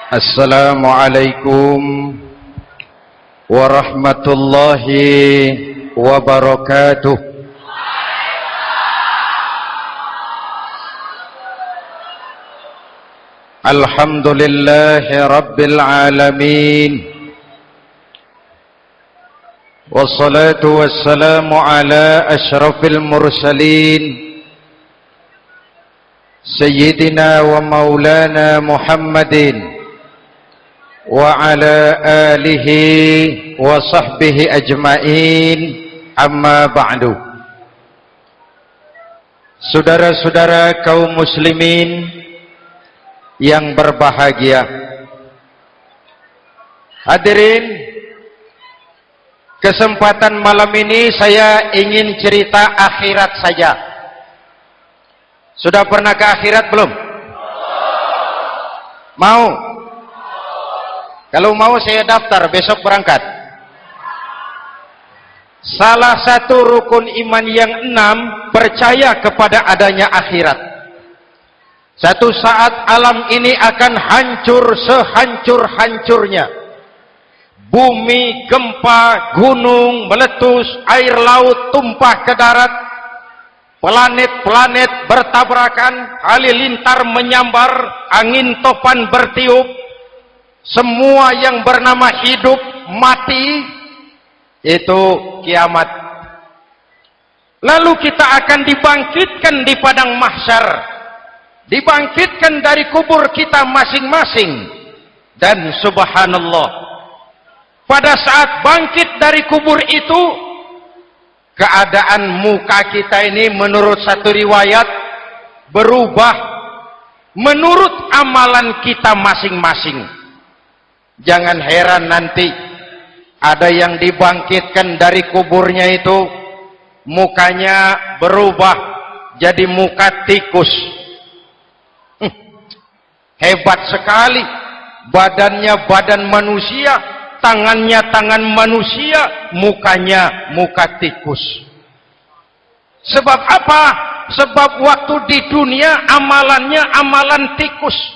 Assalamualaikum warahmatullahi wabarakatuh. Alhamdulillahi rabbil alamin. Wassalatu wassalamu ala asyrafil mursalin Sayyidina wa maulana Muhammadin wa ala alihi wa sahbihi ajma'in, amma ba'du. Saudara-saudara kaum muslimin yang berbahagia, hadirin, kesempatan malam ini saya ingin cerita akhirat saja. Sudah pernah ke akhirat belum? Mau? Kalau mau saya daftar, besok berangkat. Salah satu rukun iman yang 6, percaya kepada adanya akhirat. Satu saat alam ini akan hancur sehancur-hancurnya. Bumi, gempa, gunung meletus, air laut tumpah ke darat, planet-planet bertabrakan, halilintar menyambar, angin topan bertiup, semua yang bernama hidup mati. Itu kiamat. Lalu kita akan dibangkitkan di padang mahsyar, dibangkitkan dari kubur kita masing-masing. Dan subhanallah, pada saat bangkit dari kubur itu, keadaan muka kita ini menurut satu riwayat berubah menurut amalan kita masing-masing. Jangan heran nanti ada yang dibangkitkan dari kuburnya itu mukanya berubah jadi muka tikus. Hebat sekali, badannya badan manusia, tangannya tangan manusia, mukanya muka tikus. Sebab apa? Sebab waktu di dunia amalannya amalan tikus.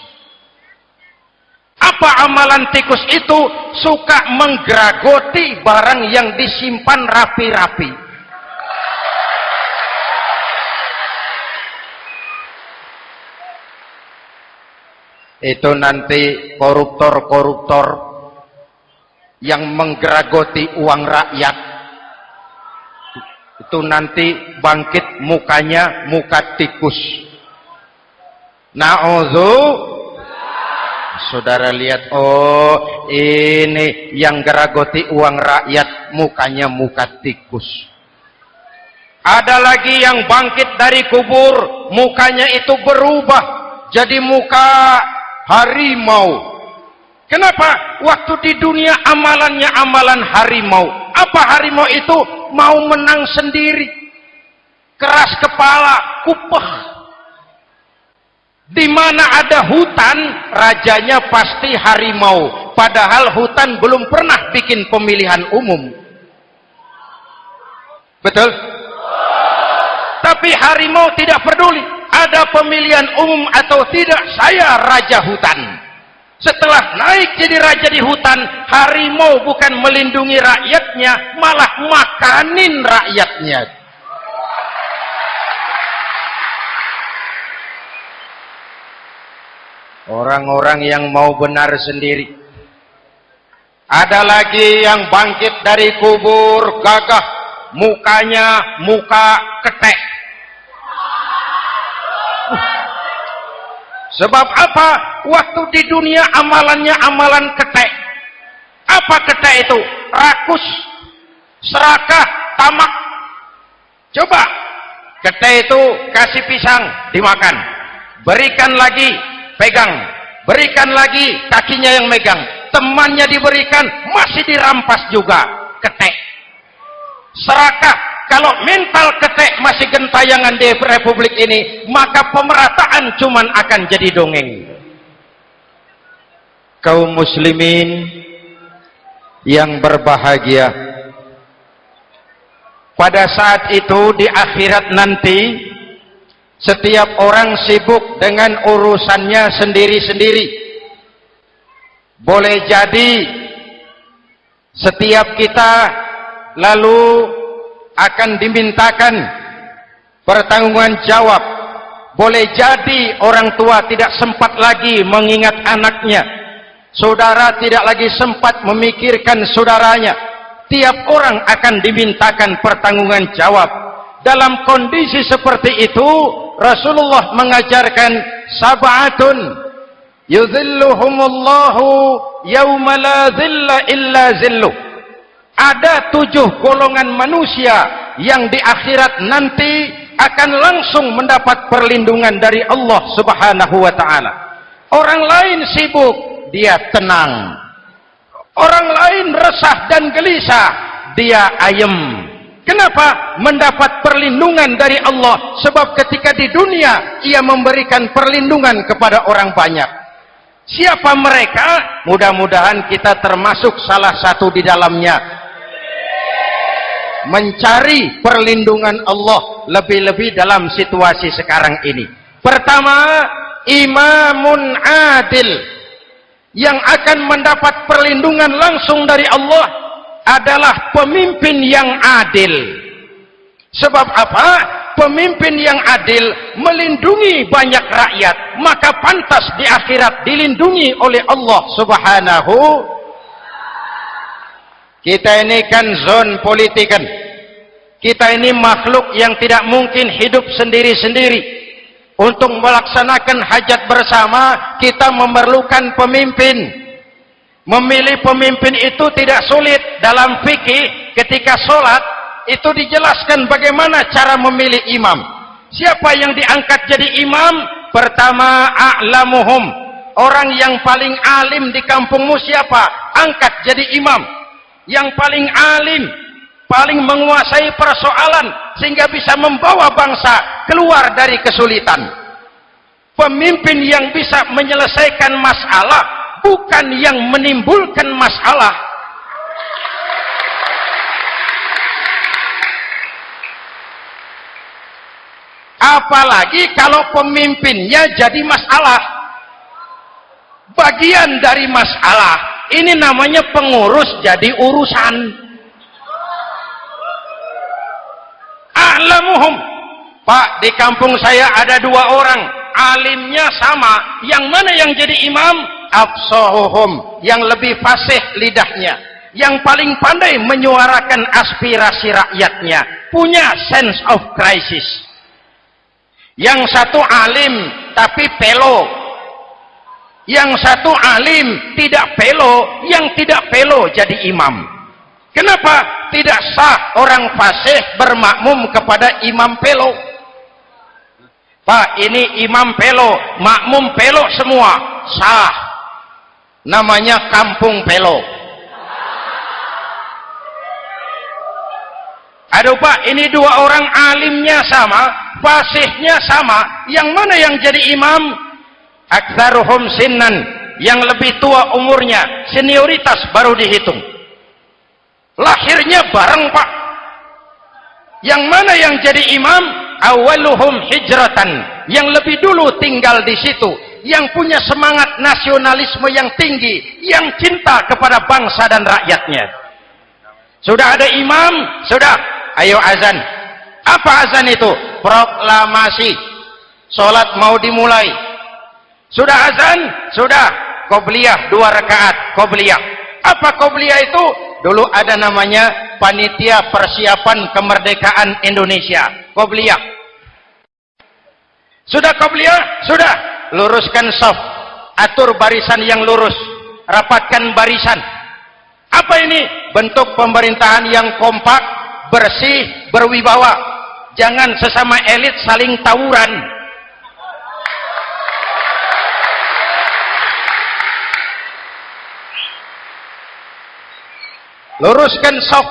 Apa amalan tikus itu? Suka menggeragoti barang yang disimpan rapi-rapi. Itu nanti koruptor-koruptor yang menggeragoti uang rakyat, itu nanti bangkit mukanya muka tikus. Na'udzu. Saudara lihat, oh ini yang geragoti uang rakyat mukanya muka tikus. Ada lagi yang bangkit dari kubur, mukanya itu berubah jadi muka harimau. Kenapa? Waktu di dunia amalannya amalan harimau. Apa harimau itu? Mau menang sendiri, keras kepala, kupeh. Di mana ada hutan, rajanya pasti harimau. Padahal hutan belum pernah bikin pemilihan umum. Betul? Tapi harimau tidak peduli ada pemilihan umum atau tidak, saya raja hutan. Setelah naik jadi raja di hutan, harimau bukan melindungi rakyatnya, malah makanin rakyatnya. Orang-orang yang mau benar sendiri. Ada lagi yang bangkit dari kubur gagah, mukanya muka ketek. Sebab apa? Waktu di dunia amalannya amalan ketek. Apa ketek itu? Rakus, serakah, tamak. Coba, ketek itu kasih pisang, dimakan. Berikan lagi, pegang. Berikan lagi, kakinya yang megang. Temannya diberikan, masih dirampas juga. Ketek. Serakah, kalau mental ketek masih gentayangan di republik ini, maka pemerataan cuman akan jadi dongeng. Kaum muslimin yang berbahagia, pada saat itu di akhirat nanti, setiap orang sibuk dengan urusannya sendiri-sendiri. boleh jadi setiap kita lalu akan dimintakan pertanggungjawaban jawab. Boleh jadi orang tua tidak sempat lagi mengingat anaknya, saudara tidak lagi sempat memikirkan saudaranya. Tiap orang akan dimintakan pertanggungjawaban jawab. Dalam kondisi seperti itu, Rasulullah mengajarkan sab'atun yudhilluhumullahu yawma la dhilla illa zilluh. Ada 7 golongan manusia yang di akhirat nanti akan langsung mendapat perlindungan dari Allah Subhanahu wa ta'ala. Orang lain sibuk, dia tenang. Orang lain resah dan gelisah, dia ayem. Kenapa? Mendapat perlindungan dari Allah. Sebab ketika di dunia ia memberikan perlindungan kepada orang banyak. Siapa mereka? Mudah-mudahan kita termasuk salah satu di dalamnya. Mencari perlindungan Allah lebih-lebih dalam situasi sekarang ini. Pertama, imamun adil. Yang akan mendapat perlindungan langsung dari Allah adalah pemimpin yang adil. Sebab apa? Pemimpin yang adil melindungi banyak rakyat, maka pantas di akhirat dilindungi oleh Allah Subhanahu. Kita ini kan zon politikan. Kita ini makhluk yang tidak mungkin hidup sendiri-sendiri. Untuk melaksanakan hajat bersama, kita memerlukan pemimpin. Memilih pemimpin itu tidak sulit. Dalam fikih, ketika sholat, itu dijelaskan bagaimana cara memilih imam. Siapa yang diangkat jadi imam? Pertama, a'lamuhum. Orang yang paling alim di kampungmu siapa? Angkat jadi imam. Yang paling alim, paling menguasai persoalan sehingga bisa membawa bangsa keluar dari kesulitan. Pemimpin yang bisa menyelesaikan masalah, bukan yang menimbulkan masalah. Apalagi kalau pemimpinnya jadi masalah, bagian dari masalah. Ini namanya pengurus jadi urusan. A'lamuhum. Pak, di kampung saya ada 2 orang, alimnya sama. Yang mana yang jadi imam? Afsahuhum, yang lebih fasih lidahnya, yang paling pandai menyuarakan aspirasi rakyatnya, punya sense of crisis. Yang satu alim tapi pelo. Yang satu alim tidak pelo, yang tidak pelo jadi imam. Kenapa? Tidak sah orang fasih bermakmum kepada imam pelo. Pak, ini imam pelo, makmum pelo semua, sah. Namanya kampung pelo. Aduh Pak, ini 2 orang alimnya sama, fasihnya sama, yang mana yang jadi imam? Aktsaruhum sinnan, yang lebih tua umurnya, senioritas baru dihitung. Lahirnya bareng Pak. Yang mana yang jadi imam? Awaluhum hijratan, yang lebih dulu tinggal di situ, yang punya semangat nasionalisme yang tinggi, yang cinta kepada bangsa dan rakyatnya. Sudah ada imam? Sudah. Ayo azan. Apa azan itu? Proklamasi. Salat mau dimulai. Sudah azan? Sudah. Qobliyah 2 rakaat. Qobliyah. Apa qobliyah itu? Dulu ada namanya Panitia Persiapan Kemerdekaan Indonesia. Qobliyah. Sudah qobliyah? Sudah. Luruskan shaf. Atur barisan yang lurus. Rapatkan barisan. Apa ini? Bentuk pemerintahan yang kompak, bersih, berwibawa. Jangan sesama elit saling tawuran. Luruskan shaf.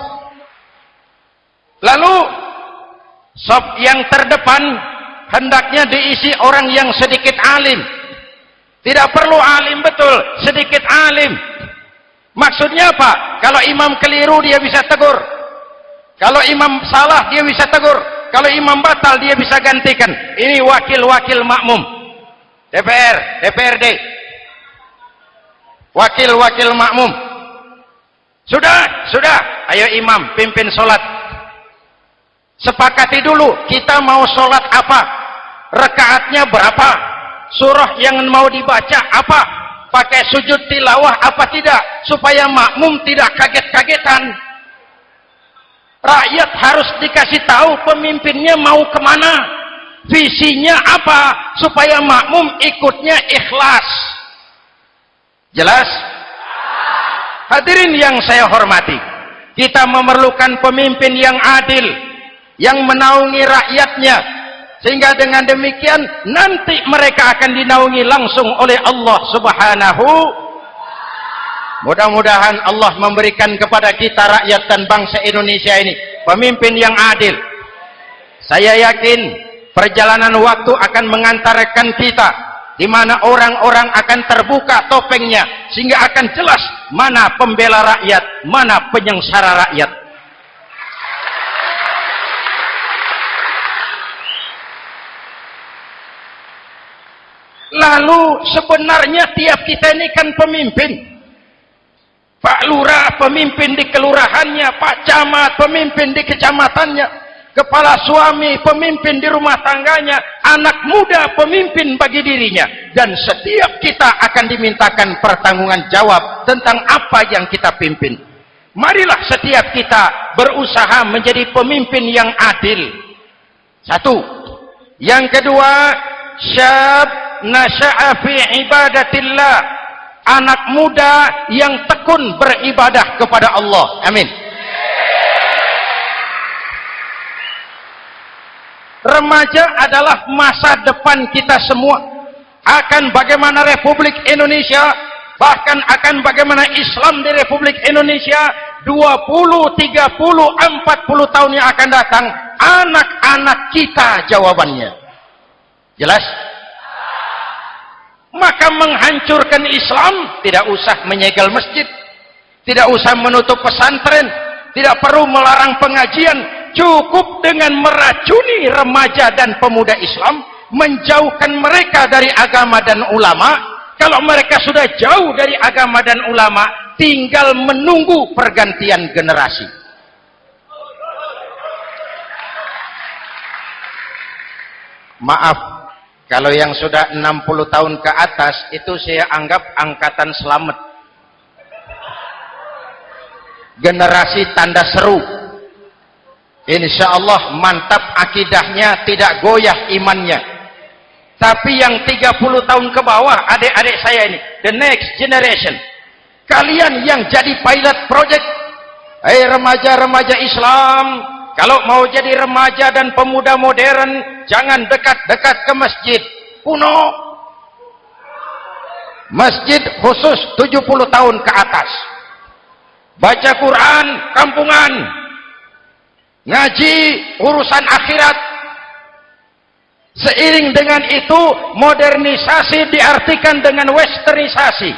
Lalu shaf yang terdepan hendaknya diisi orang yang sedikit alim. Tidak perlu alim betul, sedikit alim. Maksudnya apa? Kalau imam keliru dia bisa tegur. Kalau imam salah dia bisa tegur. Kalau imam batal dia bisa gantikan. Ini wakil-wakil makmum. DPR, DPRD. wakil-wakil makmum. Sudah, ayo imam pimpin sholat. Sepakati dulu kita mau sholat apa, rakaatnya berapa, surah yang mau dibaca apa, pakai sujud tilawah apa tidak, supaya makmum tidak kaget-kagetan. Rakyat harus dikasih tahu pemimpinnya mau kemana, visinya apa, supaya makmum ikutnya ikhlas. Jelas? Hadirin yang saya hormati, kita memerlukan pemimpin yang adil, yang menaungi rakyatnya, sehingga dengan demikian nanti mereka akan dinaungi langsung oleh Allah Subhanahu. Mudah-mudahan Allah memberikan kepada kita rakyat dan bangsa Indonesia ini pemimpin yang adil. Saya yakin perjalanan waktu akan mengantarkan kita di mana orang-orang akan terbuka topengnya, sehingga akan jelas mana pembela rakyat, mana penyengsara rakyat. Lalu sebenarnya tiap kita ini kan pemimpin. Pak Lurah pemimpin di kelurahannya, Pak Camat pemimpin di kecamatannya, kepala suami pemimpin di rumah tangganya, anak muda pemimpin bagi dirinya, dan setiap kita akan dimintakan pertanggungan jawab tentang apa yang kita pimpin. Marilah setiap kita berusaha menjadi pemimpin yang adil. Satu. Yang kedua, syab nasya'a fi ibadatillah, anak muda yang tekun beribadah kepada Allah. Amin. Remaja adalah masa depan kita semua. Akan bagaimana Republik Indonesia, bahkan akan bagaimana Islam di Republik Indonesia 20, 30, 40 tahun yang akan datang, anak-anak kita jawabannya. Jelas? Maka menghancurkan Islam tidak usah menyegel masjid, tidak usah menutup pesantren, tidak perlu melarang pengajian. Cukup dengan meracuni remaja dan pemuda Islam, menjauhkan mereka dari agama dan ulama. Kalau mereka sudah jauh dari agama dan ulama, tinggal menunggu pergantian generasi. Maaf, kalau yang sudah 60 tahun ke atas, itu saya anggap angkatan selamat. Generasi tanda seru. Insya Allah mantap akidahnya, tidak goyah imannya. Tapi yang 30 tahun ke bawah, adik-adik saya ini, the next generation, kalian yang jadi pilot project. Hei remaja-remaja Islam, kalau mau jadi remaja dan pemuda modern, jangan dekat-dekat ke masjid kuno. Masjid khusus 70 tahun ke atas. Baca Quran kampungan, ngaji urusan akhirat. Seiring dengan itu, modernisasi diartikan dengan westernisasi.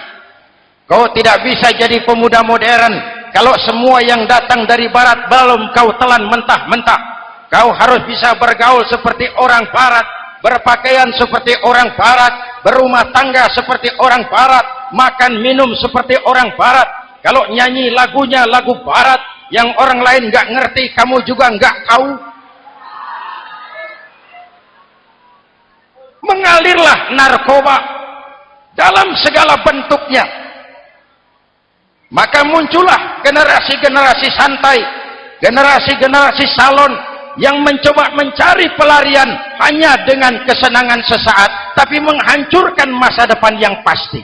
Kau tidak bisa jadi pemuda modern kalau semua yang datang dari barat belum kau telan mentah-mentah. Kau harus bisa bergaul seperti orang barat, berpakaian seperti orang barat, berumah tangga seperti orang barat, makan minum seperti orang barat. Kalau nyanyi lagunya lagu barat yang orang lain nggak ngerti, kamu juga nggak tahu. Mengalirlah narkoba dalam segala bentuknya. Maka muncullah generasi-generasi santai, generasi-generasi salon yang mencoba mencari pelarian hanya dengan kesenangan sesaat, tapi menghancurkan masa depan yang pasti.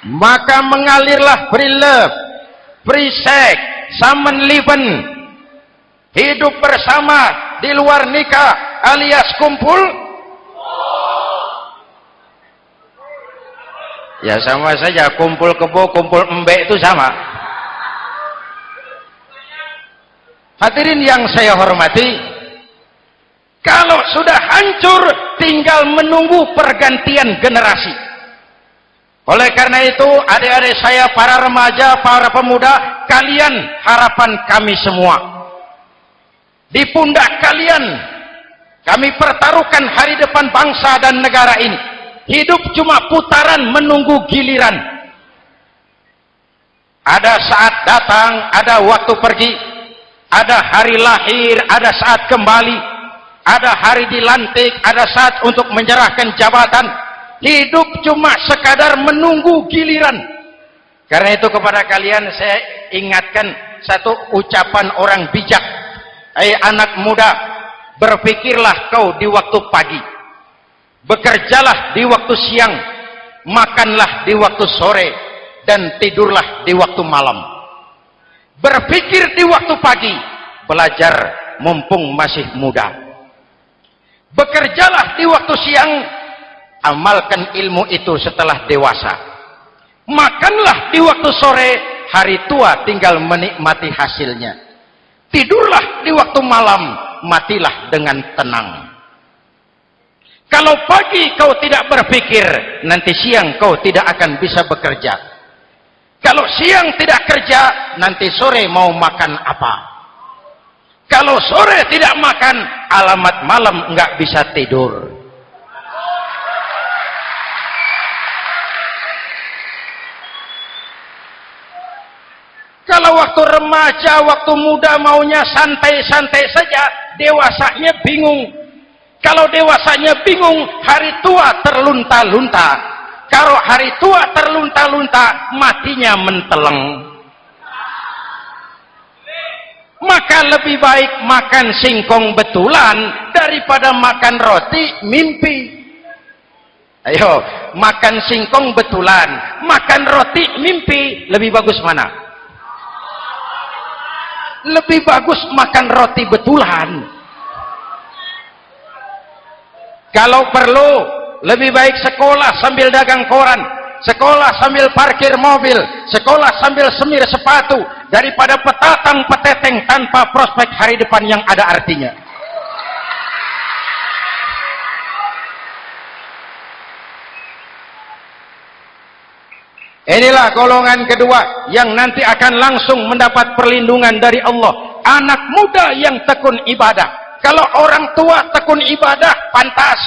Maka mengalirlah free love, free sex, Samenleben, hidup bersama di luar nikah alias kumpul. Ya sama saja, kumpul kebo, kumpul embek itu sama. Hadirin yang saya hormati, kalau sudah hancur tinggal menunggu pergantian generasi. Oleh karena itu, adik-adik saya, para remaja, para pemuda, kalian harapan kami semua. Di pundak kalian Kami pertaruhkan hari depan bangsa dan negara ini. Hidup cuma putaran menunggu giliran. Ada saat datang, ada waktu pergi. Ada hari lahir, ada saat kembali. Ada hari dilantik, ada saat untuk menyerahkan jabatan. Hidup cuma sekadar menunggu giliran. Karena itu kepada kalian saya ingatkan satu ucapan orang bijak. Hai anak muda, berpikirlah kau di waktu pagi, bekerjalah di waktu siang, makanlah di waktu sore, dan tidurlah di waktu malam. Berpikir di waktu pagi, belajar mumpung masih muda. Bekerjalah di waktu siang, amalkan ilmu itu setelah dewasa. Makanlah di waktu sore, hari tua tinggal menikmati hasilnya. Tidurlah di waktu malam, matilah dengan tenang. Kalau pagi kau tidak berpikir, nanti siang kau tidak akan bisa bekerja. Kalau siang tidak kerja, nanti sore mau makan apa? Kalau sore tidak makan, alamat malam nggak bisa tidur. Kalau waktu remaja, waktu muda maunya santai-santai saja, dewasanya bingung. Kalau dewasanya bingung, hari tua terlunta-lunta. Kalau hari tua terlunta-lunta, matinya menteleng. Maka lebih baik makan singkong betulan daripada makan roti mimpi. Ayo, makan singkong betulan, makan roti mimpi, lebih bagus mana? Lebih bagus makan roti betulan. Kalau perlu, lebih baik sekolah sambil dagang koran, sekolah sambil parkir mobil, sekolah sambil semir sepatu, daripada petatang peteteng tanpa prospek hari depan yang ada artinya. Inilah golongan kedua yang nanti akan langsung mendapat perlindungan dari Allah. Anak muda yang tekun ibadah. Kalau orang tua tekun ibadah, pantas.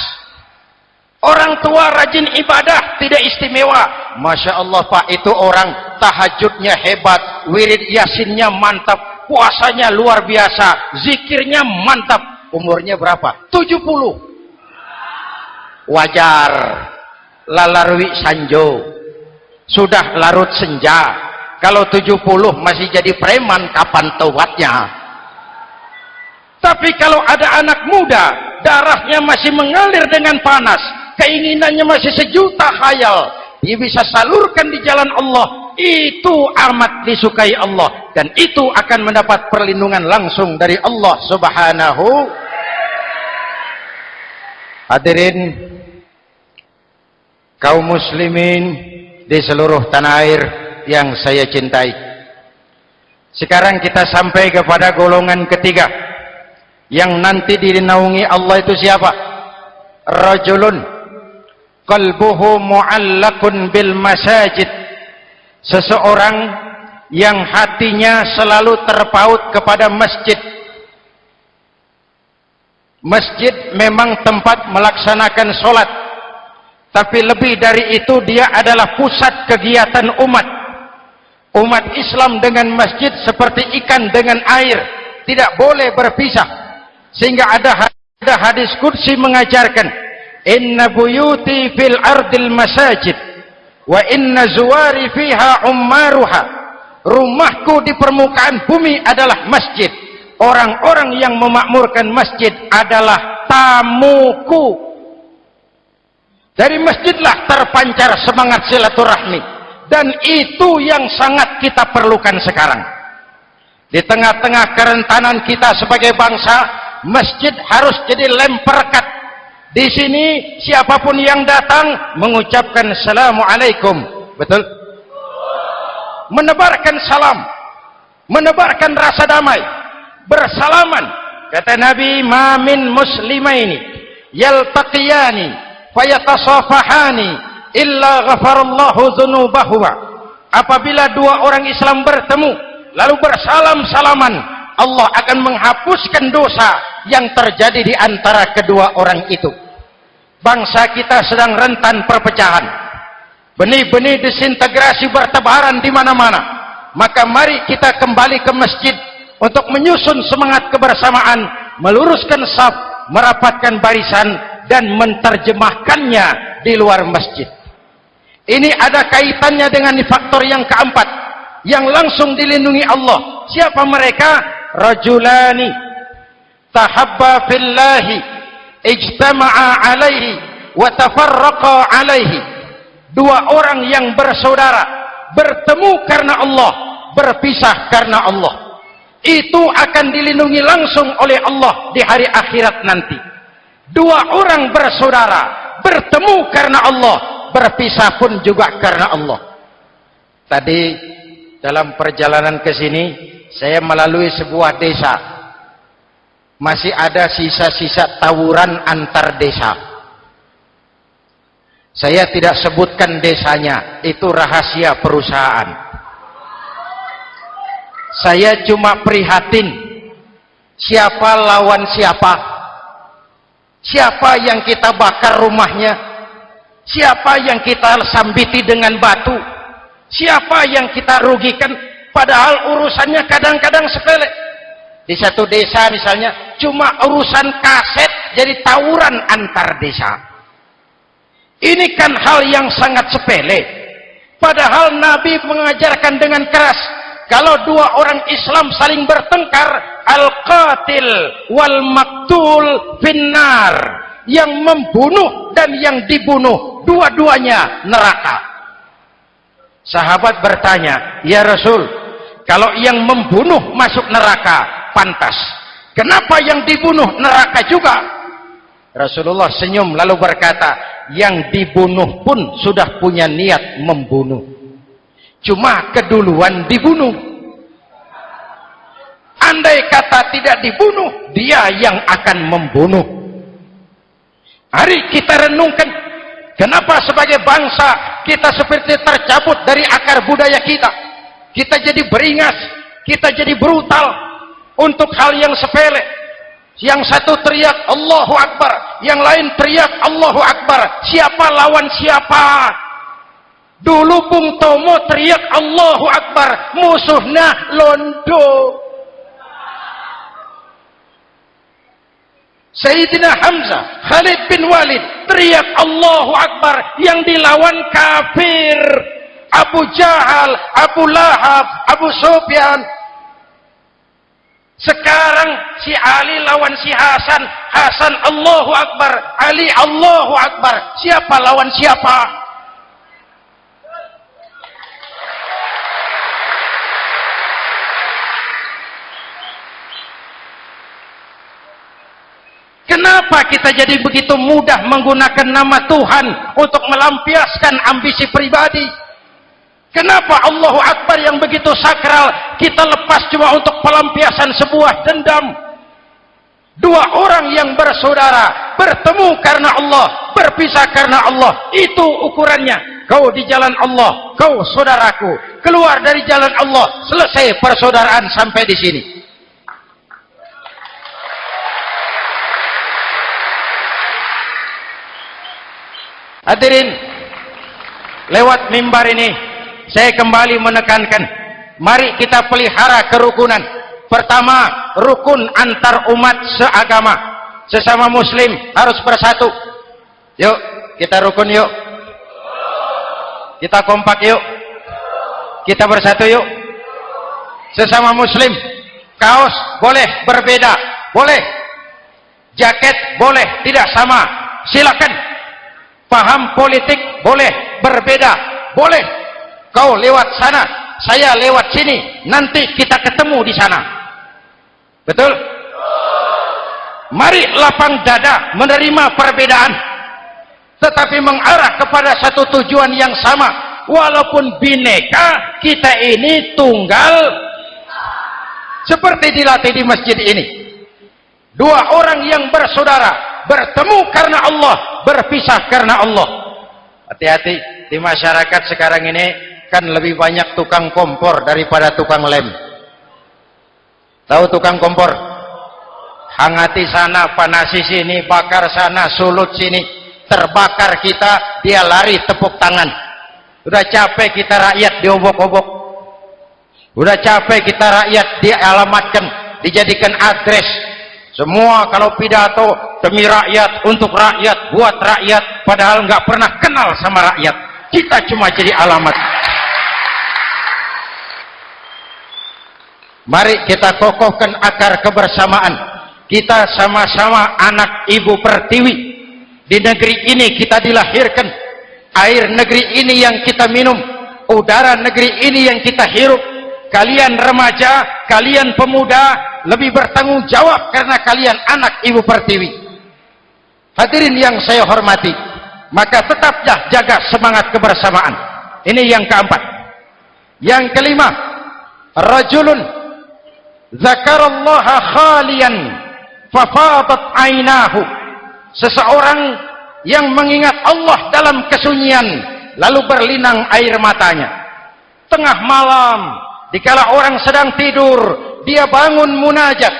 Orang tua rajin ibadah, tidak istimewa. Masya Allah Pak, itu orang tahajudnya hebat, wirid yasinnya mantap, puasanya luar biasa, zikirnya mantap. Umurnya berapa? 70. Wajar. Lalarwi sanjo. Sudah larut senja. Kalau 70 masih jadi preman, kapan taubatnya? Tapi kalau ada anak muda, darahnya masih mengalir dengan panas, keinginannya masih sejuta khayal, dia bisa salurkan di jalan Allah, itu amat disukai Allah, dan itu akan mendapat perlindungan langsung dari Allah Subhanahu. Hadirin kaum muslimin di seluruh tanah air yang saya cintai. Sekarang kita sampai kepada golongan ketiga yang nanti dinaungi Allah. Itu siapa? Rajulun qalbuhu mu'allakun bil masajid. Seseorang yang hatinya selalu terpaut kepada masjid. Masjid memang tempat melaksanakan sholat, tapi lebih dari itu dia adalah pusat kegiatan umat. Umat Islam dengan masjid seperti ikan dengan air, tidak boleh berpisah. Sehingga ada hadis qudsi mengajarkan, inna buyuti fil ardil masajid wa inna zuwari fiha ummaruha. Rumahku di permukaan bumi adalah masjid. Orang-orang yang memakmurkan masjid adalah tamuku. Dari masjidlah terpancar semangat silaturahmi, dan itu yang sangat kita perlukan sekarang. Di tengah-tengah kerentanan kita sebagai bangsa, masjid harus jadi lem perekat. Di sini siapapun yang datang mengucapkan assalamualaikum, betul? Menebarkan salam, menebarkan rasa damai, bersalaman. Kata Nabi, ma min muslimaini yaltaqiyani fayatasafahani illa ghafarallahu dzunubahuma. Apabila dua orang Islam bertemu lalu bersalam-salaman, Allah akan menghapuskan dosa yang terjadi di antara kedua orang itu. Bangsa kita sedang rentan perpecahan. Benih-benih disintegrasi bertebaran di mana-mana. Maka mari kita kembali ke masjid untuk menyusun semangat kebersamaan, meluruskan saf, merapatkan barisan, dan menerjemahkannya di luar masjid. Ini ada kaitannya dengan faktor yang keempat, yang langsung dilindungi Allah. Siapa mereka? Rajulani tahabba fillahi ijtama'a alaihi wa tafarraqa alaihi. Dua orang yang bersaudara, bertemu karena Allah, berpisah karena Allah. Itu akan dilindungi langsung oleh Allah di hari akhirat nanti. Dua orang bersaudara, bertemu karena Allah, berpisah pun juga karena Allah. Tadi dalam perjalanan ke sini saya melalui sebuah desa. Masih ada sisa-sisa tawuran antar desa. Saya tidak sebutkan desanya, itu rahasia perusahaan. Saya cuma prihatin siapa lawan siapa. Siapa yang kita bakar rumahnya, siapa yang kita sambiti dengan batu, siapa yang kita rugikan, padahal urusannya kadang-kadang sepele. Di satu desa misalnya cuma urusan kaset jadi tawuran antar desa. Ini kan hal yang sangat sepele, padahal Nabi mengajarkan dengan keras, kalau dua orang Islam saling bertengkar, al-qatil wal maktul finnar, yang membunuh dan yang dibunuh dua-duanya neraka. Sahabat bertanya, ya Rasul, kalau yang membunuh masuk neraka pantas, kenapa yang dibunuh neraka juga? Rasulullah senyum lalu berkata, yang dibunuh pun sudah punya niat membunuh, cuma keduluan dibunuh. Andai kata tidak dibunuh, dia yang akan membunuh. Mari kita renungkan, kenapa sebagai bangsa kita seperti tercabut dari akar budaya kita. Kita jadi beringas, kita jadi brutal untuk hal yang sepele. Yang satu teriak Allahu Akbar, yang lain teriak Allahu Akbar. Siapa lawan siapa? Dulu Bung Tomo teriak Allahu Akbar, musuhnya londo. Sayyidina Hamzah, Khalid bin Walid teriak Allahu Akbar, yang dilawan kafir. Abu Jahal, Abu Lahab, Abu Sufyan. Sekarang si Ali lawan si Hasan, Hasan Allahu Akbar, Ali Allahu Akbar. Siapa lawan siapa? Kenapa kita jadi begitu mudah menggunakan nama Tuhan untuk melampiaskan ambisi pribadi? Kenapa Allahu Akbar yang begitu sakral kita lepas cuma untuk pelampiasan sebuah dendam? Dua orang yang bersaudara, bertemu karena Allah, berpisah karena Allah. Itu ukurannya. Kau di jalan Allah, kau saudaraku. Keluar dari jalan Allah, selesai persaudaraan sampai di sini. Hadirin, lewat mimbar ini saya kembali menekankan, mari kita pelihara kerukunan. Pertama, rukun antar umat seagama, sesama muslim harus bersatu. Yuk kita rukun, yuk kita kompak, yuk kita bersatu, yuk. Sesama muslim, kaos boleh berbeda, boleh, jaket boleh tidak sama, silakan. Paham politik boleh berbeda, boleh. Kau lewat sana, saya lewat sini, nanti kita ketemu di sana. Betul? Mari lapang dada menerima perbedaan, tetapi mengarah kepada satu tujuan yang sama. Walaupun bineka, kita ini tunggal, seperti dilatih di masjid ini. Dua orang yang bersaudara, bertemu karena Allah, berpisah karena Allah. Hati-hati, di masyarakat sekarang ini kan lebih banyak tukang kompor daripada tukang lem. Tahu tukang kompor? hangati sana, panasi sini, bakar sana, sulut sini, terbakar kita, dia lari tepuk tangan. Udah capek kita rakyat diobok-obok, udah capek kita rakyat dialamatkan, dijadikan address. Semua kalau pidato demi rakyat, untuk rakyat, buat rakyat, padahal nggak pernah kenal sama rakyat. Kita cuma jadi alamat. Mari kita kokohkan akar kebersamaan. Kita sama-sama anak Ibu Pertiwi. Di negeri ini kita dilahirkan. Air negeri ini yang kita minum, udara negeri ini yang kita hirup. Kalian remaja, kalian pemuda lebih bertanggung jawab karena kalian anak Ibu Pertiwi. Hadirin yang saya hormati, maka tetaplah jaga semangat kebersamaan. Ini yang keempat. Yang kelima, rajulun zakarallaha khalian fafadat ainahu. Seseorang yang mengingat Allah dalam kesunyian lalu berlinang air matanya. Tengah malam, dikala orang sedang tidur, dia bangun munajat,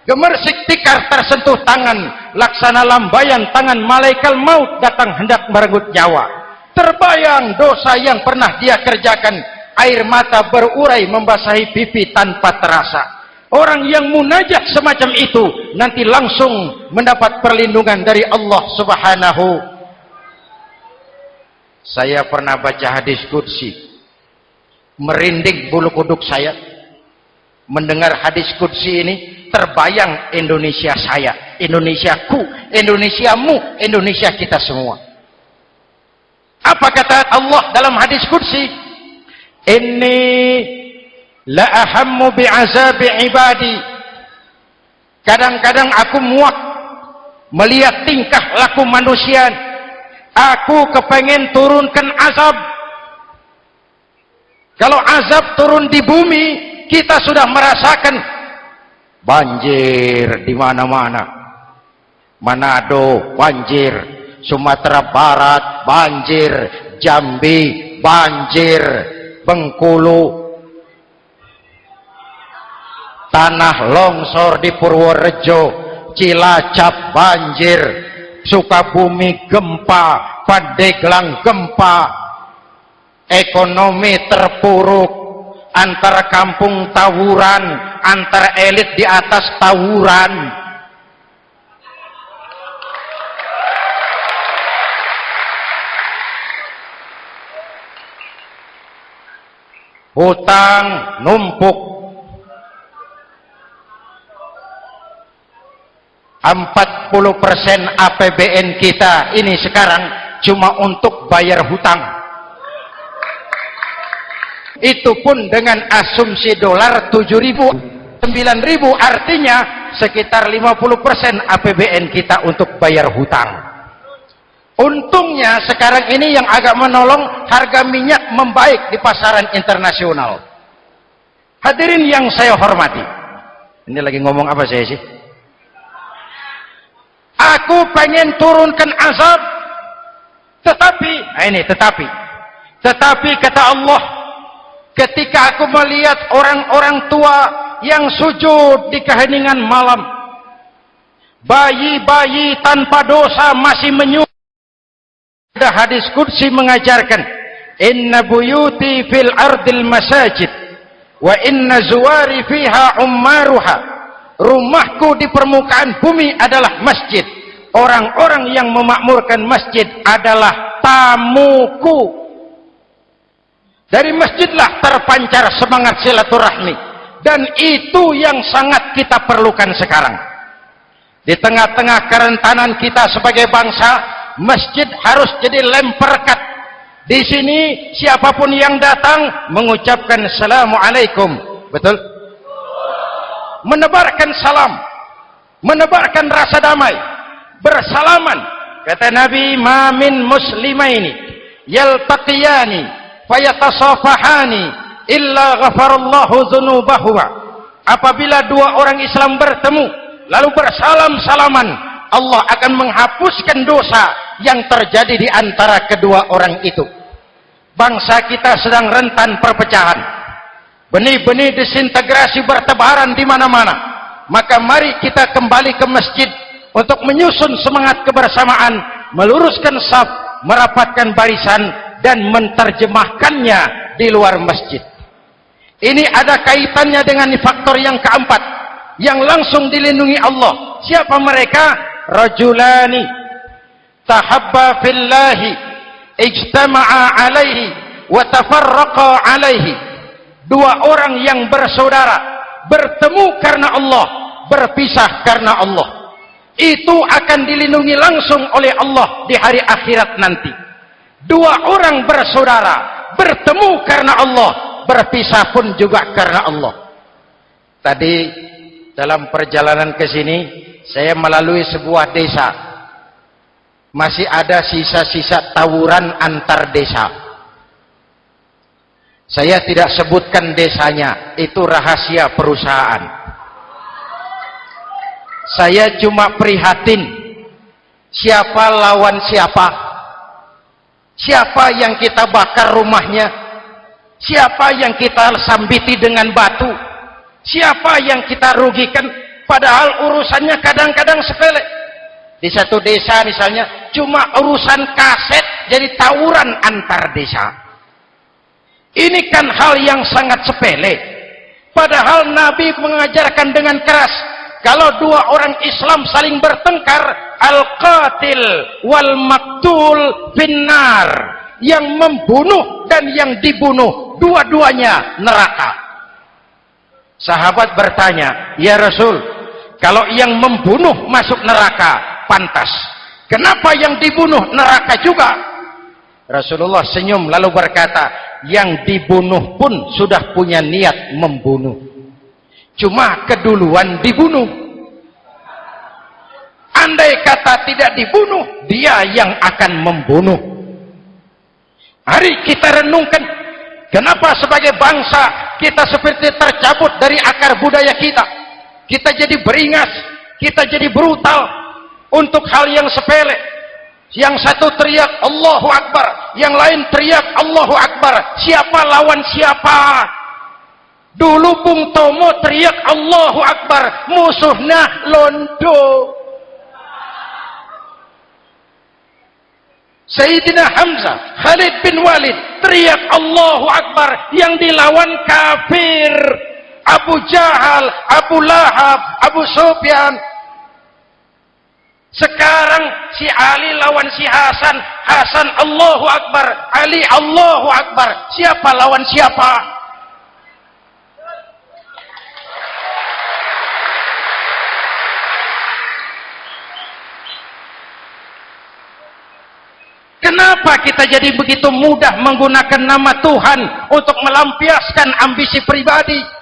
gemersik tikar tersentuh tangan, laksana lambaian tangan malaikat maut datang hendak merenggut nyawa. Terbayang dosa yang pernah dia kerjakan, air mata berurai membasahi pipi tanpa terasa. Orang yang munajat semacam itu nanti langsung mendapat perlindungan dari Allah Subhanahu. Saya pernah baca hadis qudsi, merinding bulu kuduk saya mendengar hadis qudsi ini. Terbayang Indonesia saya, Indonesiaku, Indonesiamu, Indonesia kita semua. Apa kata Allah dalam hadis qudsi? Inni la ahammu bi'azabi ibadi. Kadang-kadang aku muak melihat tingkah laku manusia. Aku kepengen turunkan azab. Kalau azab turun di bumi, kita sudah merasakan banjir di mana-mana. Manado banjir, Sumatera Barat banjir, Jambi banjir, Bengkulu, tanah longsor di Purworejo, Cilacap banjir, Sukabumi gempa, Pandeglang gempa, ekonomi terpuruk, antar kampung tawuran, antar elit di atas tawuran. Hutang numpuk. 40% APBN kita ini sekarang cuma untuk bayar hutang. Itu pun dengan asumsi dolar 7.000, 9.000, artinya sekitar 50% APBN kita untuk bayar hutang. Untungnya sekarang ini yang agak menolong, harga minyak membaik di pasaran internasional. Hadirin yang saya hormati, ini lagi ngomong apa saya sih? Aku pengen turunkan azab, tetapi kata Allah, ketika aku melihat orang-orang tua yang sujud di keheningan malam, bayi-bayi tanpa dosa masih menyujud. Ada hadis qudsi mengajarkan, inna buyuti fil ardil masajid wa inna zuwari fiha ummaruha. Rumahku di permukaan bumi adalah masjid. Orang-orang yang memakmurkan masjid adalah tamuku. Dari masjidlah terpancar semangat silaturahmi, dan itu yang sangat kita perlukan sekarang. Di tengah-tengah kerentanan kita sebagai bangsa, masjid harus jadi lem perekat. Di sini siapapun yang datang mengucapkan assalamualaikum, betul? Menebarkan salam, menebarkan rasa damai, bersalaman. Kata Nabi, ma min muslimaini yaltaqiyani fayatasafahani illa ghafarallahu dzunubahuma. Apabila dua orang Islam bertemu lalu bersalam-salaman, Allah akan menghapuskan dosa yang terjadi di antara kedua orang itu. Bangsa kita sedang rentan perpecahan. Benih-benih disintegrasi bertebaran di mana-mana. Maka mari kita kembali ke masjid untuk menyusun semangat kebersamaan, meluruskan saf, merapatkan barisan, dan menerjemahkannya di luar masjid. Ini ada kaitannya dengan faktor yang keempat yang langsung dilindungi Allah. Siapa mereka? Rajulani tahabba fillahi ijtama'a alaihi wa tafarraqa alaihi. Dua orang yang bersaudara, bertemu karena Allah, berpisah karena Allah. Itu akan dilindungi langsung oleh Allah di hari akhirat nanti. Dua orang bersaudara, bertemu karena Allah, berpisah pun juga karena Allah. Tadi dalam perjalanan ke sini saya melalui sebuah desa. Masih ada sisa-sisa tawuran antar desa. Saya tidak sebutkan desanya, itu rahasia perusahaan. Saya cuma prihatin siapa lawan siapa. Siapa yang kita bakar rumahnya, siapa yang kita sambiti dengan batu, siapa yang kita rugikan, padahal urusannya kadang-kadang sepele. Di satu desa misalnya cuma urusan kaset jadi tawuran antar desa. Ini kan hal yang sangat sepele, padahal Nabi mengajarkan dengan keras, kalau dua orang Islam saling bertengkar, al-qatil wal maktul finnar, yang membunuh dan yang dibunuh dua-duanya neraka. Sahabat bertanya, ya Rasul, kalau yang membunuh masuk neraka pantas, kenapa yang dibunuh neraka juga? Rasulullah senyum lalu berkata, yang dibunuh pun sudah punya niat membunuh, cuma keduluan dibunuh. Andai kata tidak dibunuh, dia yang akan membunuh. Mari kita renungkan, kenapa sebagai bangsa kita seperti tercabut dari akar budaya kita. Kita jadi beringas, kita jadi brutal untuk hal yang sepele. Yang satu teriak Allahu Akbar, yang lain teriak Allahu Akbar. Siapa lawan siapa? Dulu Bung Tomo teriak Allahu Akbar, musuhnya londo. Sayyidina Hamzah, Khalid bin Walid teriak Allahu Akbar, yang dilawan kafir. Abu Jahal, Abu Lahab, Abu Sufyan. Sekarang si Ali lawan si Hasan, Hasan Allahu Akbar, Ali Allahu Akbar. Siapa lawan siapa? Kenapa kita jadi begitu mudah menggunakan nama Tuhan untuk melampiaskan ambisi pribadi?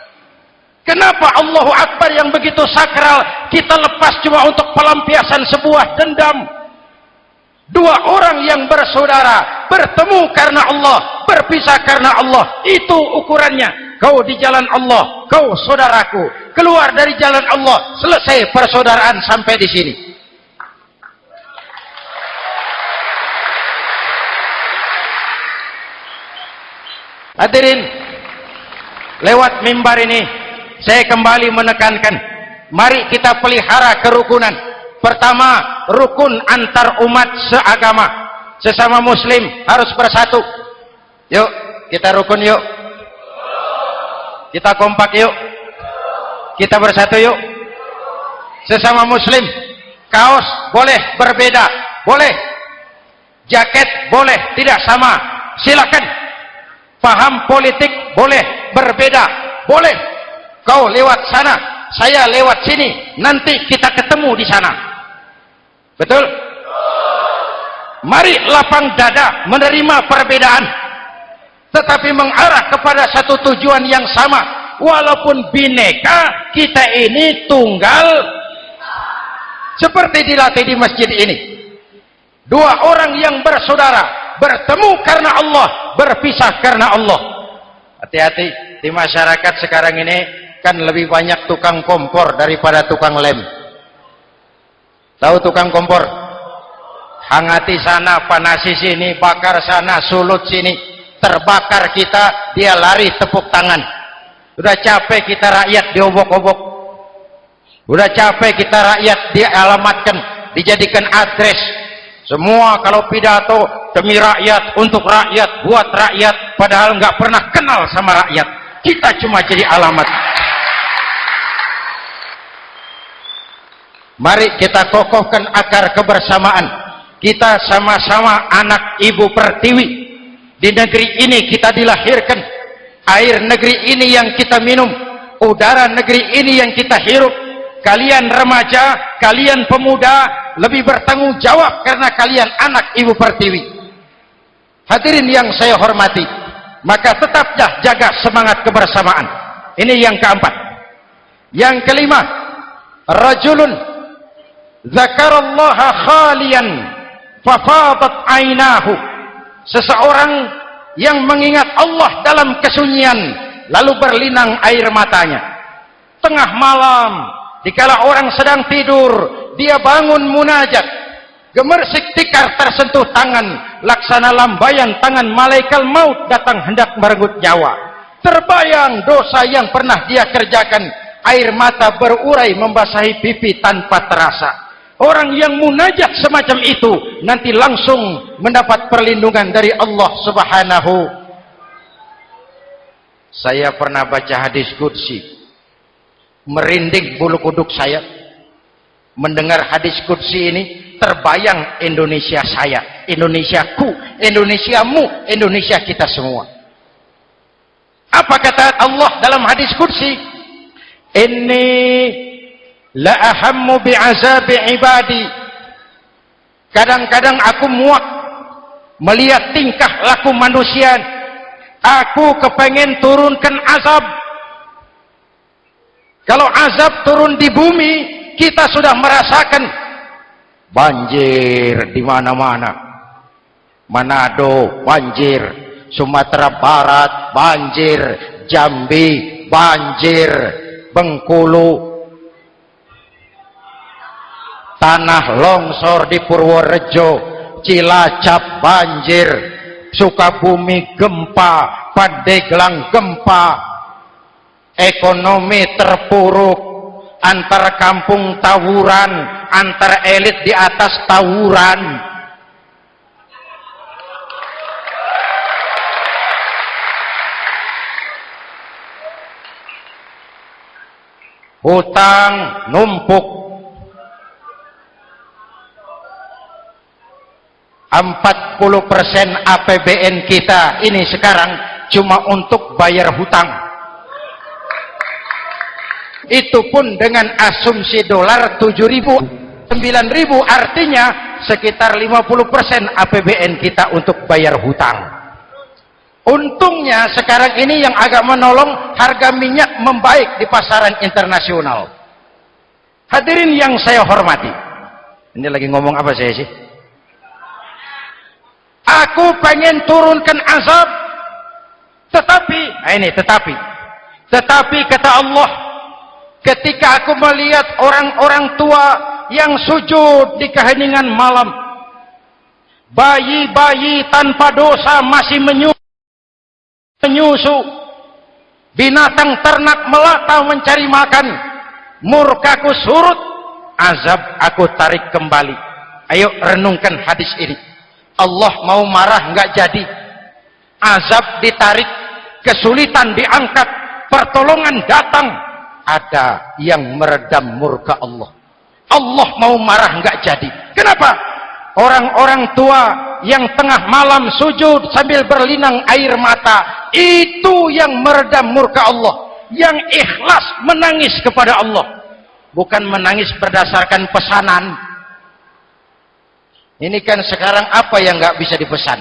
Kenapa Allahu Akbar yang begitu sakral kita lepas cuma untuk pelampiasan sebuah dendam? Dua orang yang bersaudara, bertemu karena Allah, berpisah karena Allah. Itu ukurannya. Kau di jalan Allah, kau saudaraku. Keluar dari jalan Allah, selesai persaudaraan sampai di sini. Hadirin, lewat mimbar ini saya kembali menekankan, mari kita pelihara kerukunan. Pertama, rukun antar umat seagama, sesama muslim harus bersatu. Yuk, kita rukun yuk. Kita kompak yuk. Kita bersatu yuk. Sesama muslim, kaos boleh berbeda, boleh. Jaket boleh tidak sama, silakan. Paham politik boleh berbeda, boleh. Kau lewat sana, saya lewat sini, nanti kita ketemu di sana. Betul? Mari lapang dada menerima perbedaan, tetapi mengarah kepada satu tujuan yang sama. Walaupun bineka, kita ini tunggal. Seperti dilatih di masjid ini. Dua orang yang bersaudara, bertemu karena Allah, berpisah karena Allah. Hati-hati, di masyarakat sekarang ini kan lebih banyak tukang kompor daripada tukang lem. Tahu tukang kompor? Hangati sana, panasi sini, bakar sana, sulut sini. Terbakar kita, dia lari tepuk tangan. Sudah capek kita rakyat diobok-obok. Udah capek kita rakyat dialamatkan, dijadikan address. Semua kalau pidato demi rakyat, untuk rakyat, buat rakyat, padahal nggak pernah kenal sama rakyat. Kita cuma jadi alamat. Mari kita kokohkan akar kebersamaan. Kita sama-sama anak Ibu Pertiwi. Di negeri ini kita dilahirkan. Air negeri ini yang kita minum, udara negeri ini yang kita hirup. Kalian remaja, kalian pemuda lebih bertanggung jawab karena kalian anak Ibu Pertiwi. Hadirin yang saya hormati, maka tetaplah jaga semangat kebersamaan. Ini yang keempat. Yang kelima, rajulun dzakarallaha khalian fafadat ainahu. Seseorang yang mengingat Allah dalam kesunyian lalu berlinang air matanya. Tengah malam, dikala orang sedang tidur, dia bangun munajat, gemersik tikar tersentuh tangan, laksana lambaian tangan malaikat maut datang hendak merenggut nyawa. Terbayang dosa yang pernah dia kerjakan, air mata berurai membasahi pipi tanpa terasa. Orang yang munajat semacam itu nanti langsung mendapat perlindungan dari Allah Subhanahu. Saya pernah baca hadis qudsi, merinding bulu kuduk saya mendengar hadis qudsi ini. Terbayang Indonesia saya, Indonesiaku, Indonesiamu, Indonesia kita semua. Apa kata Allah dalam hadis qudsi? Inni la ahammu bi'azabi ibadi. Kadang-kadang aku muak melihat tingkah laku manusia. Aku kepengen turunkan azab. Kalau azab turun di bumi, kita sudah merasakan banjir di mana-mana. Manado banjir, Sumatera Barat banjir, Jambi banjir, Bengkulu, tanah longsor di Purworejo, Cilacap banjir, Sukabumi gempa, Pandeglang gempa, ekonomi terpuruk, antar kampung tawuran, antar elit di atas tawuran. Hutang numpuk. 40% APBN kita ini sekarang cuma untuk bayar hutang. Itu pun dengan asumsi dolar 7.000, 9.000, artinya sekitar 50% APBN kita untuk bayar hutang. Untungnya sekarang ini yang agak menolong, harga minyak membaik di pasaran internasional. Hadirin yang saya hormati, ini lagi ngomong apa saya sih? Aku pengen turunkan azab, tetapi kata Allah, ketika aku melihat orang-orang tua yang sujud di keheningan malam, bayi-bayi tanpa dosa masih menyusu, binatang ternak melata mencari makan, murkaku surut, azab aku tarik kembali. Ayo renungkan hadis ini. Allah mau marah nggak jadi, azab ditarik, kesulitan diangkat, pertolongan datang, ada yang meredam murka Allah. Allah mau marah nggak jadi. Kenapa? Orang-orang tua yang tengah malam sujud sambil berlinang air mata, itu yang meredam murka Allah. Yang ikhlas menangis kepada Allah, bukan menangis berdasarkan pesanan. Ini kan sekarang apa yang nggak bisa dipesan?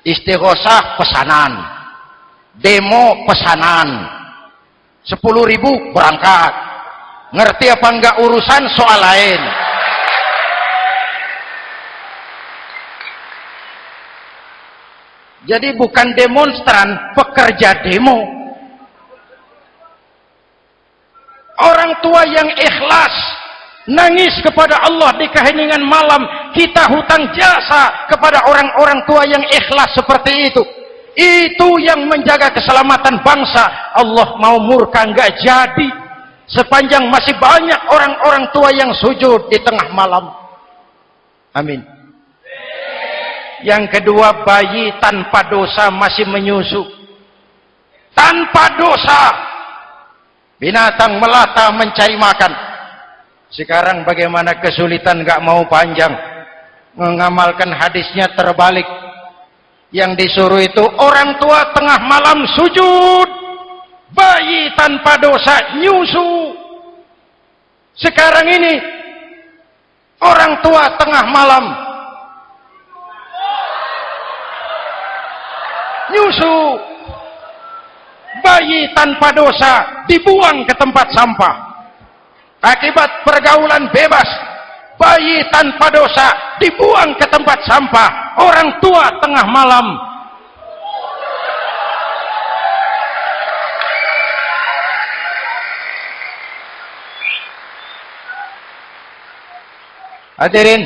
Istighosah pesanan, demo pesanan, 10.000 berangkat. Ngerti apa enggak urusan soal lain. Jadi bukan demonstran, pekerja demo. Orang tua yang ikhlas nangis kepada Allah di keheningan malam, kita hutang jasa kepada orang-orang tua yang ikhlas seperti itu. Itu yang menjaga keselamatan bangsa. Allah mau murka nggak jadi. sepanjang masih banyak orang-orang tua yang sujud di tengah malam. Amin. Yang kedua, bayi tanpa dosa masih menyusu. Tanpa dosa. Binatang melata mencari makan. Sekarang bagaimana kesulitan gak mau panjang. Mengamalkan hadisnya terbalik. Yang disuruh itu orang tua tengah malam sujud, bayi tanpa dosa nyusu. Sekarang ini orang tua tengah malam nyusu, bayi tanpa dosa dibuang ke tempat sampah. Akibat pergaulan bebas, bayi tanpa dosa dibuang ke tempat sampah. Orang tua tengah malam hadirin.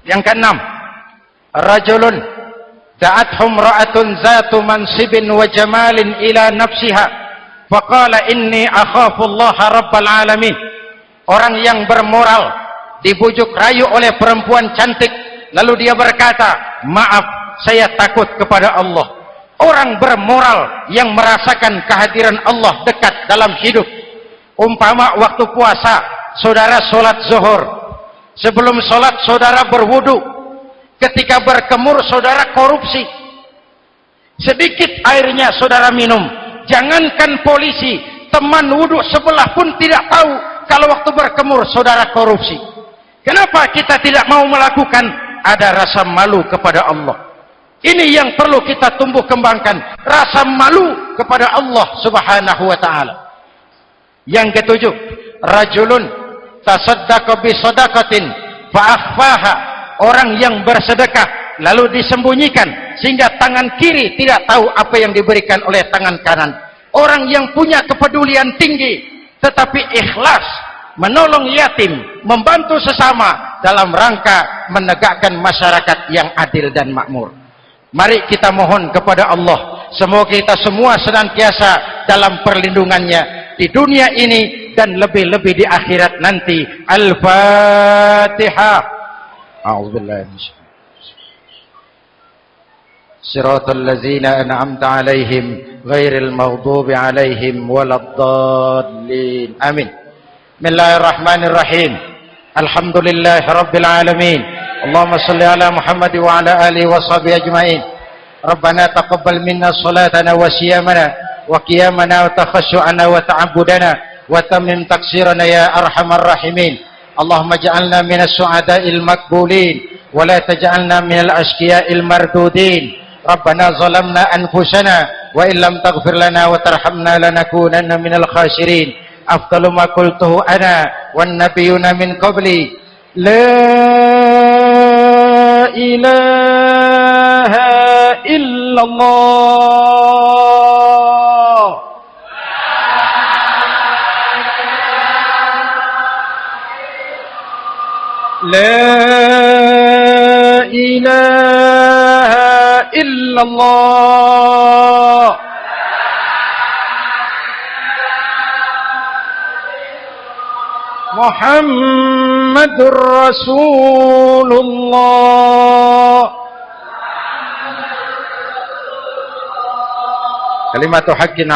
Yang keenam, rajulun da'athum ra'atun zatu mansibin wa jamalin ila nafsiha faqala inni akhafu Allah rabbal alamin. Orang yang bermoral dibujuk rayu oleh perempuan cantik, lalu dia berkata, maaf, saya takut kepada Allah. Orang bermoral yang merasakan kehadiran Allah dekat dalam hidup. Umpama waktu puasa, saudara sholat zuhur. Sebelum sholat, saudara berwudu. Ketika berkemur, saudara korupsi. Sedikit airnya saudara minum. Jangankan polisi, teman wudu sebelah pun tidak tahu kalau waktu berkemur saudara korupsi. Kenapa kita tidak mau melakukan? Ada rasa malu kepada Allah. Ini yang perlu kita tumbuh kembangkan, rasa malu kepada Allah Subhanahu wa taala. Yang ketujuh, rajulun tasaddaqa bi shadaqatin fa akhfaha. Orang yang bersedekah lalu disembunyikan sehingga tangan kiri tidak tahu apa yang diberikan oleh tangan kanan. Orang yang punya kepedulian tinggi tetapi ikhlas menolong yatim, membantu sesama dalam rangka menegakkan masyarakat yang adil dan makmur. Mari kita mohon kepada Allah, semoga kita semua senantiasa dalam perlindungannya di dunia ini dan lebih-lebih di akhirat nanti. Al-Fatihah. A'udzubillahi minasyaitonir rajim. Shiratal ladzina an'amta 'alaihim ghairil maghdubi 'alaihim waladdallin. Amin. Bismillahirrahmanirrahim. Alhamdulillahi rabbil alamin. Allahumma salli ala Muhammad wa ala alihi wa sahbihi ajma'in. Rabbana taqabbal minna salatana wa siyamana wa qiyamana wa takhashu'ana wa ta'abbudana wa tammim taqsirana ya arhamar rahimin. Allahumma ja'alna minas su'ada'il maqbulin wa la taj'alna minal ashqiya'il mardudin. Rabbana zalamna anfusana wa illam taghfir lana wa tarhamna lanakunanna minal khasirin. Afdalu ma qultuhu ana wan nabiyuna min qabli la ilaha illallah. La ilaha illallah. Muhammadur Rasulullah. Kalimatu haqqin